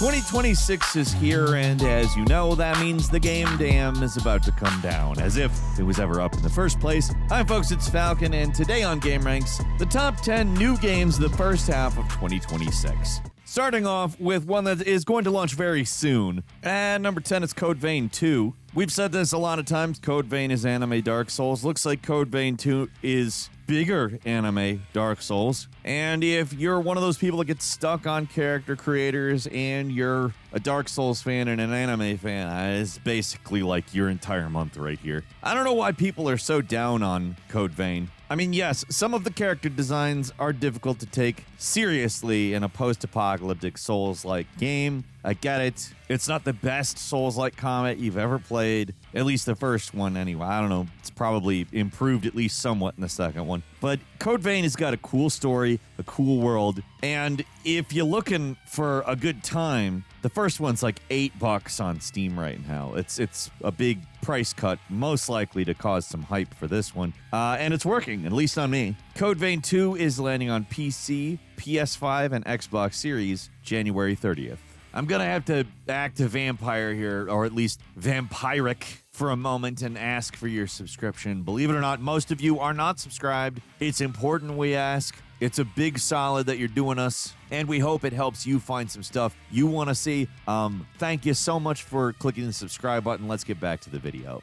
2026 is here, and as you know, that means the game dam is about to come down, as if it was ever up in the first place. Hi folks, it's Falcon, and today on gameranx, the top 10 new games the first half of 2026. Starting off with one that is going to launch very soon. And number 10 is Code Vein 2. We've said this a lot of times, Code Vein is anime Dark Souls. Looks like Code Vein 2 is bigger anime Dark Souls. And if you're one of those people that gets stuck on character creators and you're a Dark Souls fan and an anime fan, it's basically like your entire month right here. I don't know why people are so down on Code Vein. I mean, yes, some of the character designs are difficult to take seriously in a post-apocalyptic Souls-like game. I get it. It's not the best Souls-like combat you've ever played. At least the first one, anyway. I don't know. It's probably improved at least somewhat in the second one. But Code Vein has got a cool story, a cool world, and if you're looking for a good time, the first one's like $8 on Steam right now. It's a big price cut, most likely to cause some hype for this one. And it's working, at least on me. Code Vein 2 is landing on PC, PS5, and Xbox Series January 30th. I'm gonna have to act a vampire here, or at least vampiric, for a moment and ask for your subscription. Believe it or not, most of you are not subscribed. It's important we ask. It's a big solid that you're doing us, and we hope it helps you find some stuff you want to see. Thank you so much for clicking the subscribe button. Let's get back to the video.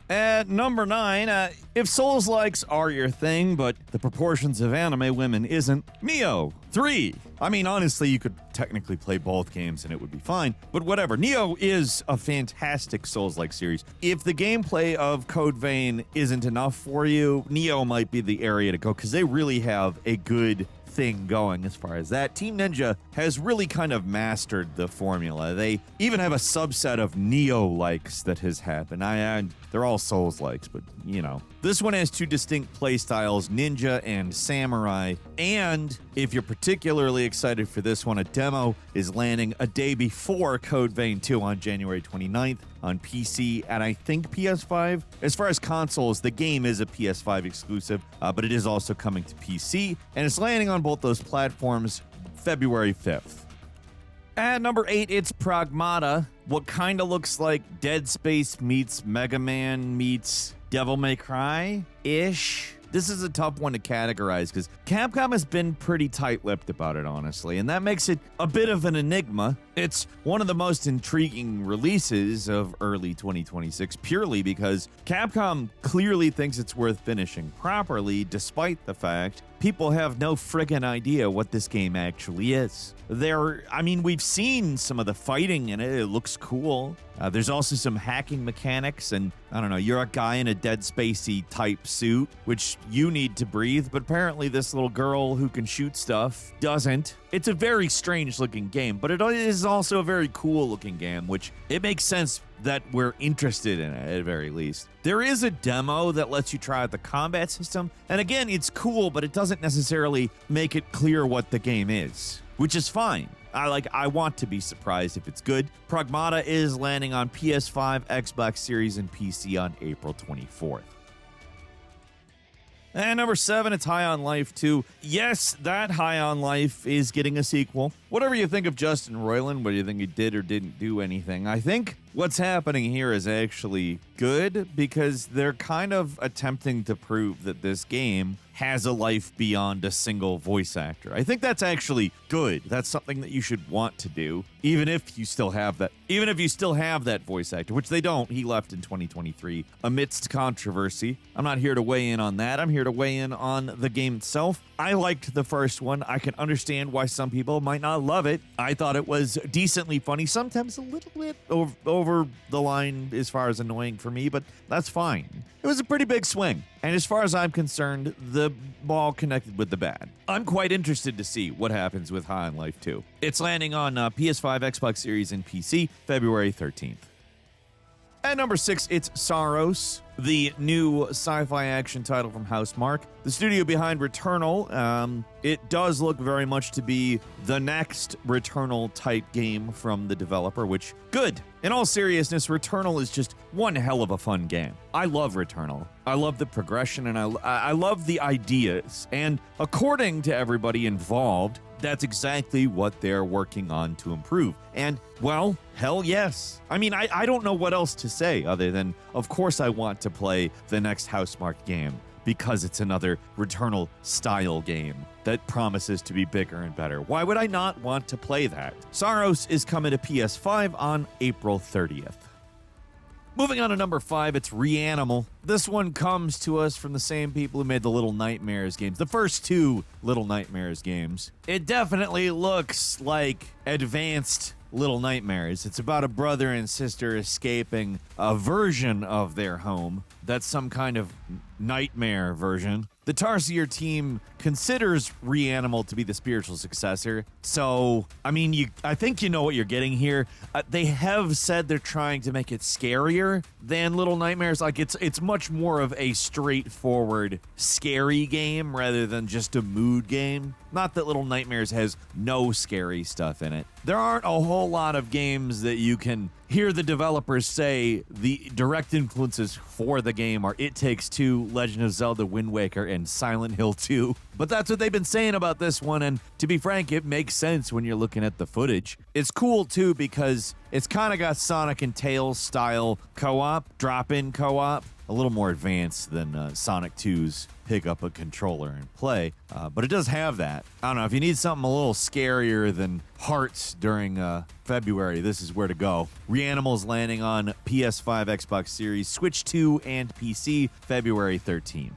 At number 9, if Souls-likes are your thing, but the proportions of anime women isn't, Nioh 3. I mean, honestly, you could technically play both games and it would be fine, but whatever. Nioh is a fantastic Souls-like series. If the gameplay of Code Vein isn't enough for you, Nioh might be the area to go, because they really have a good thing going as far as that. Team Ninja has really kind of mastered the formula. They even have a subset of Nioh-likes that has happened. They're all Souls-likes, but you know. This one has two distinct playstyles, Ninja and Samurai, and if you're particularly excited for this one, a demo is landing a day before Code Vein 2 on January 29th on PC and I think PS5. As far as consoles, the game is a PS5 exclusive, but it is also coming to PC, and it's landing on both those platforms February 5th. At number 8, it's Pragmata, what kind of looks like Dead Space meets Mega Man meets Devil May Cry-ish. This is a tough one to categorize because Capcom has been pretty tight-lipped about it, honestly, and that makes it a bit of an enigma. It's one of the most intriguing releases of early 2026 purely because Capcom clearly thinks it's worth finishing properly, despite the fact people have no friggin' idea what this game actually is. We've seen some of the fighting in it. It looks cool. There's also some hacking mechanics, and I don't know, you're a guy in a Dead Spacey type suit, which you need to breathe, but apparently this little girl who can shoot stuff doesn't. It's a very strange looking game, but it is also a very cool looking game, which it makes sense that we're interested in it at the very least. There is a demo that lets you try out the combat system, and again, it's cool, but it doesn't necessarily make it clear what the game is, which is fine. I want to be surprised if it's good. Pragmata is landing on PS5, Xbox Series, and PC on April 24th. And number 7, it's High on Life 2. Yes, that High on Life is getting a sequel. Whatever you think of Justin Roiland, whether you think he did or didn't do anything, I think what's happening here is actually good because they're kind of attempting to prove that this game has a life beyond a single voice actor. I think that's actually good. That's something that you should want to do, even if you still have that voice actor, which they don't. He left in 2023 amidst controversy. I'm not here to weigh in on that. I'm here to weigh in on the game itself. I liked the first one. I can understand why some people might not love it. I thought it was decently funny, sometimes a little bit over the line as far as annoying for me, but that's fine. It was a pretty big swing, and as far as I'm concerned, the ball connected with the bat. I'm quite interested to see what happens with High on Life 2. It's landing on PS5, Xbox Series, and PC February 13th. At number 6, it's Saros, the new sci-fi action title from Housemarque, the studio behind Returnal. It does look very much to be the next Returnal type game from the developer, which, good. In all seriousness, Returnal is just one hell of a fun game. I love Returnal. I love the progression, and I love the ideas. And according to everybody involved, That's exactly what they're working on to improve. And, well, hell yes. I mean, I don't know what else to say other than, of course I want to play the next Housemarque game, because it's another Returnal style game that promises to be bigger and better. Why would I not want to play that? Saros is coming to PS5 on April 30th. Moving on to number 5, it's Reanimal. This one comes to us from the same people who made the Little Nightmares games, the first 2 Little Nightmares games. It definitely looks like advanced Little Nightmares. It's about a brother and sister escaping a version of their home that's some kind of nightmare version. The Tarsier team considers Reanimal to be the spiritual successor. So, I mean, I think you know what you're getting here. They have said they're trying to make it scarier than Little Nightmares. Like, it's much more of a straightforward, scary game rather than just a mood game. Not that Little Nightmares has no scary stuff in it. There aren't a whole lot of games that you can hear the developers say the direct influences for the game are It Takes Two, Legend of Zelda Wind Waker, and Silent Hill 2. But that's what they've been saying about this one, and to be frank, it makes sense when you're looking at the footage. It's cool, too, because it's kind of got Sonic and Tails style co-op, drop-in co-op, a little more advanced than Sonic 2's pick up a controller and play, but it does have that. I don't know, if you need something a little scarier than Hearts during February, this is where to go. Reanimal's landing on PS5, Xbox Series, Switch 2, and PC February 13th.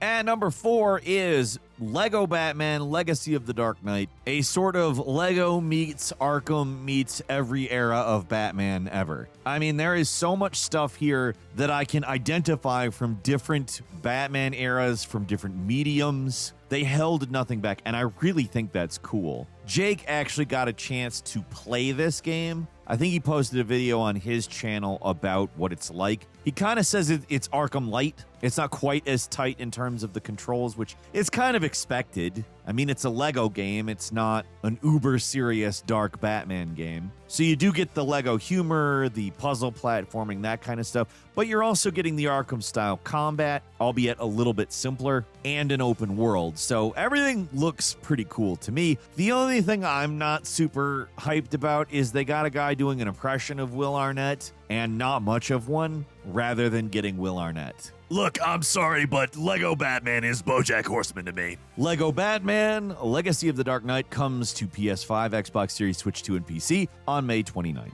And number 4 is Lego Batman Legacy of the Dark Knight, a sort of Lego meets Arkham meets every era of Batman ever. I mean, there is so much stuff here that I can identify from different Batman eras, from different mediums. They held nothing back, and I really think that's cool. Jake actually got a chance to play this game. I think he posted a video on his channel about what it's like. He kind of says it's Arkham Light. It's not quite as tight in terms of the controls, which is kind of expected. I mean, it's a Lego game. It's not an uber serious dark Batman game. So you do get the Lego humor, the puzzle platforming, that kind of stuff, but you're also getting the Arkham-style combat, albeit a little bit simpler, and an open world. So everything looks pretty cool to me. The only thing I'm not super hyped about is they got a guy doing an impression of Will Arnett, and not much of one, rather than getting Will Arnett. Look, I'm sorry, but Lego Batman is BoJack Horseman to me. Lego Batman Legacy of the Dark Knight comes to PS5, Xbox Series, Switch 2, and PC on May 29th.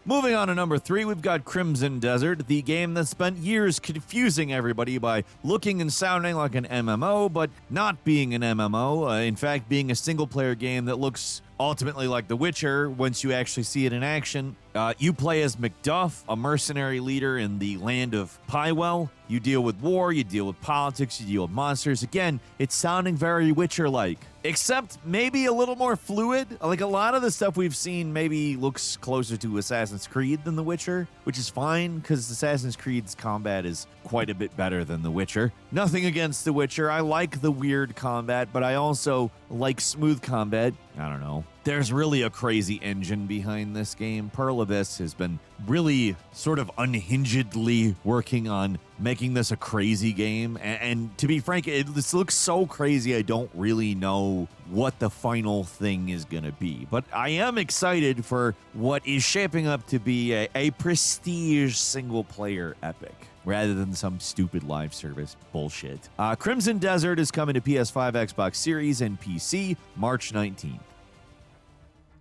Moving on to number 3, we've got Crimson Desert, the game that spent years confusing everybody by looking and sounding like an MMO, but not being an MMO. In fact, being a single-player game that looks ultimately like The Witcher once you actually see it in action. You play as Macduff, a mercenary leader in the land of Pywell. You deal with war, you deal with politics, you deal with monsters. Again, it's sounding very Witcher-like, except maybe a little more fluid. Like, a lot of the stuff we've seen maybe looks closer to Assassin's Creed than The Witcher, which is fine, because Assassin's Creed's combat is quite a bit better than The Witcher. Nothing against The Witcher. I like the weird combat, but I also like smooth combat. I don't know. There's really a crazy engine behind this game. Pearl Abyss has been really sort of unhingedly working on making this a crazy game. And to be frank, this looks so crazy, I don't really know what the final thing is going to be. But I am excited for what is shaping up to be a prestige single-player epic, rather than some stupid live service bullshit. Crimson Desert is coming to PS5, Xbox Series, and PC March 19th.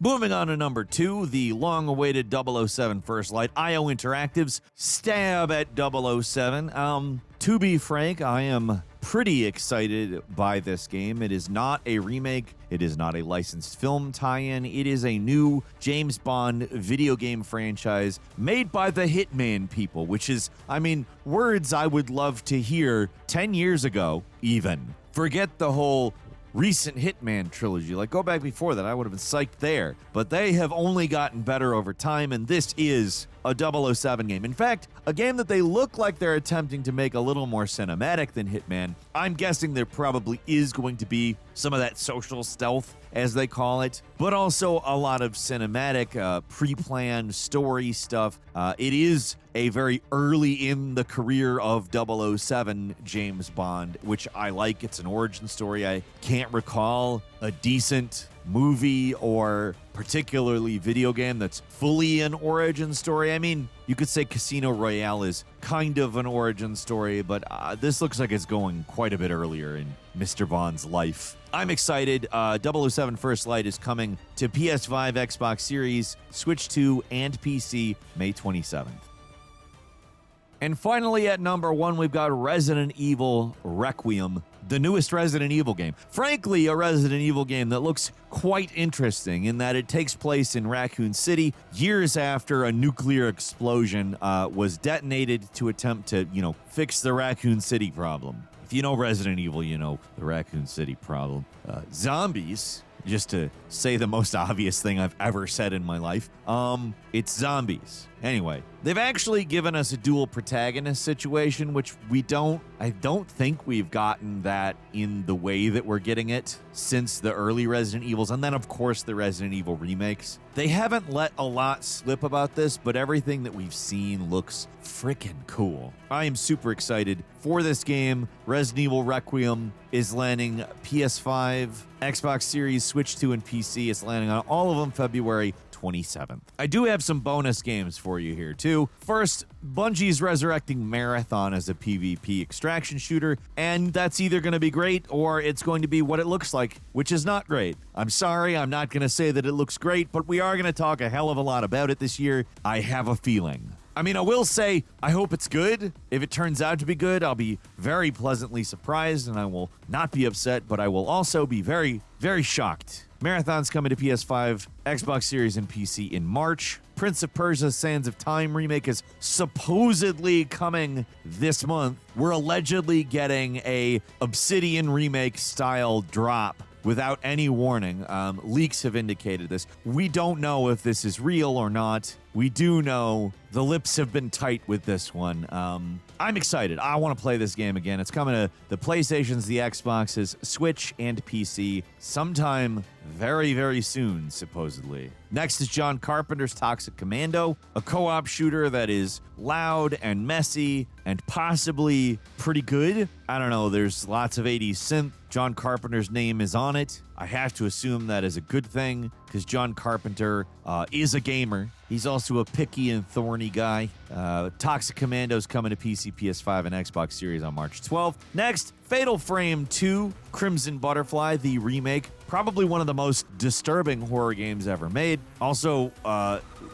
Moving on to number 2, the long-awaited 007 First Light, IO Interactive's stab at 007. To be frank, I am pretty excited by this game. It is not a remake. It is not a licensed film tie-in. It is a new James Bond video game franchise made by the Hitman people, which is, I mean, words I would love to hear 10 years ago, even. Forget the whole recent Hitman trilogy. Like, go back before that, I would have been psyched there. But they have only gotten better over time, and this is a 007 game. In fact, a game that they look like they're attempting to make a little more cinematic than Hitman. I'm guessing there probably is going to be some of that social stealth, as they call it, but also a lot of cinematic, pre-planned story stuff. It is a very early in the career of 007 James Bond, which I like. It's an origin story. I can't recall a decent movie or particularly video game that's fully an origin story. I mean, you could say Casino Royale is kind of an origin story, but this looks like it's going quite a bit earlier in Mr. Bond's life. I'm excited. 007 First Light is coming to PS5, Xbox Series, Switch 2, and PC May 27th. And finally, at number 1, we've got Resident Evil Requiem, the newest Resident Evil game. Frankly, a Resident Evil game that looks quite interesting in that it takes place in Raccoon City years after a nuclear explosion was detonated to attempt to, fix the Raccoon City problem. If you know Resident Evil, you know the Raccoon City problem. Zombies, just to say the most obvious thing I've ever said in my life, it's zombies. Anyway, they've actually given us a dual protagonist situation, which I don't think we've gotten that in the way that we're getting it since the early Resident Evils, and then of course the Resident Evil remakes. They haven't let a lot slip about this, but everything that we've seen looks freaking cool. I am super excited for this game. Resident Evil Requiem is landing PS5, Xbox Series, Switch 2, and PC. It's landing on all of them February 27th. I do have some bonus games for you here too. First, Bungie's resurrecting Marathon as a PvP extraction shooter, and that's either going to be great or it's going to be what it looks like, which is not great. I'm sorry, I'm not going to say that it looks great, but we are going to talk a hell of a lot about it this year. I have a feeling. I mean, I will say, I hope it's good. If it turns out to be good, I'll be very pleasantly surprised, and I will not be upset, but I will also be very, very shocked. Marathon's coming to PS5, Xbox Series, and PC in March. Prince of Persia Sands of Time remake is supposedly coming this month. We're allegedly getting a Obsidian remake style drop without any warning. Leaks have indicated this. We don't know if this is real or not. We do know the lips have been tight with this one. I'm excited. I want to play this game again. It's coming to the PlayStations, the Xboxes, Switch, and PC sometime very, very soon, supposedly. Next is John Carpenter's Toxic Commando, a co-op shooter that is loud and messy and possibly pretty good. I don't know. There's lots of 80s synth. John Carpenter's name is on it. I have to assume that is a good thing because John Carpenter is a gamer. He's also a picky and thorny guy. Toxic Commando's coming to PC, PS5, and Xbox Series on March 12th. Next, Fatal Frame 2, Crimson Butterfly, the remake. Probably one of the most disturbing horror games ever made. Also,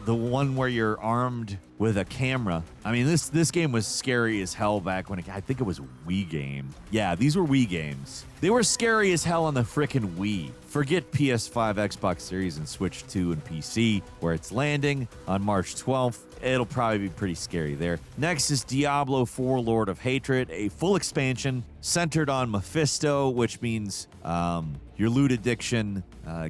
the one where you're armed with a camera. I mean, this game was scary as hell back when I think it was a Wii game. Yeah, these were Wii games. They were scary as hell on the frickin' Wii. Forget PS5, Xbox Series, and Switch 2 and PC, where it's landing on March 12th. It'll probably be pretty scary there. Next is Diablo 4 Lord of Hatred, a full expansion centered on Mephisto, which means your loot addiction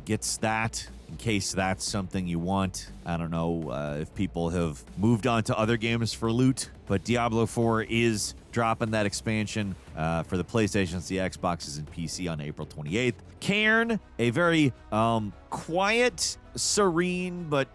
gets that, in case that's something you want. I don't know if people have moved on to other games for loot, but Diablo 4 is dropping that expansion for the PlayStations, the Xboxes, and PC on April 28th. Cairn, a very quiet, serene, but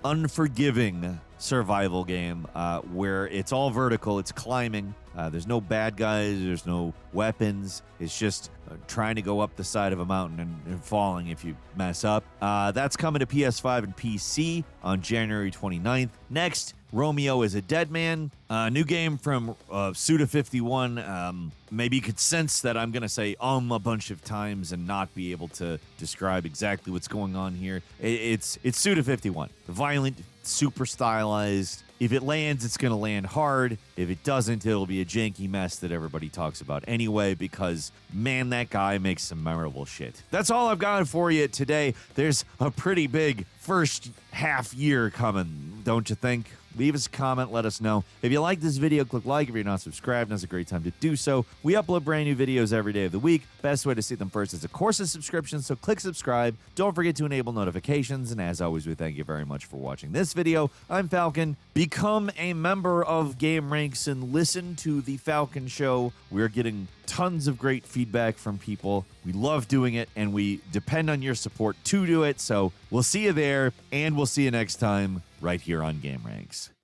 unforgiving survival game where it's all vertical, it's climbing. There's no bad guys, there's no weapons. It's just trying to go up the side of a mountain and falling if you mess up. That's coming to PS5 and PC on January 29th. Next, Romeo is a Dead Man. New game from Suda51. Maybe you could sense that I'm going to say a bunch of times and not be able to describe exactly what's going on here. It's Suda51. Violent, super stylized. If it lands, it's going to land hard. If it doesn't, it'll be a janky mess that everybody talks about anyway, because, man, that guy makes some memorable shit. That's all I've got for you today. There's a pretty big first half year coming, don't you think? Leave us a comment, let us know. If you like this video, click like. If you're not subscribed, now's a great time to do so. We upload brand new videos every day of the week. Best way to see them first is, of course, a subscription, so click subscribe. Don't forget to enable notifications, and as always, we thank you very much for watching this video. I'm Falcon. Become a member of gameranx and listen to The Falcon Show. We're getting tons of great feedback from people. We love doing it, and we depend on your support to do it, so we'll see you there, and we'll see you next time right here on gameranx.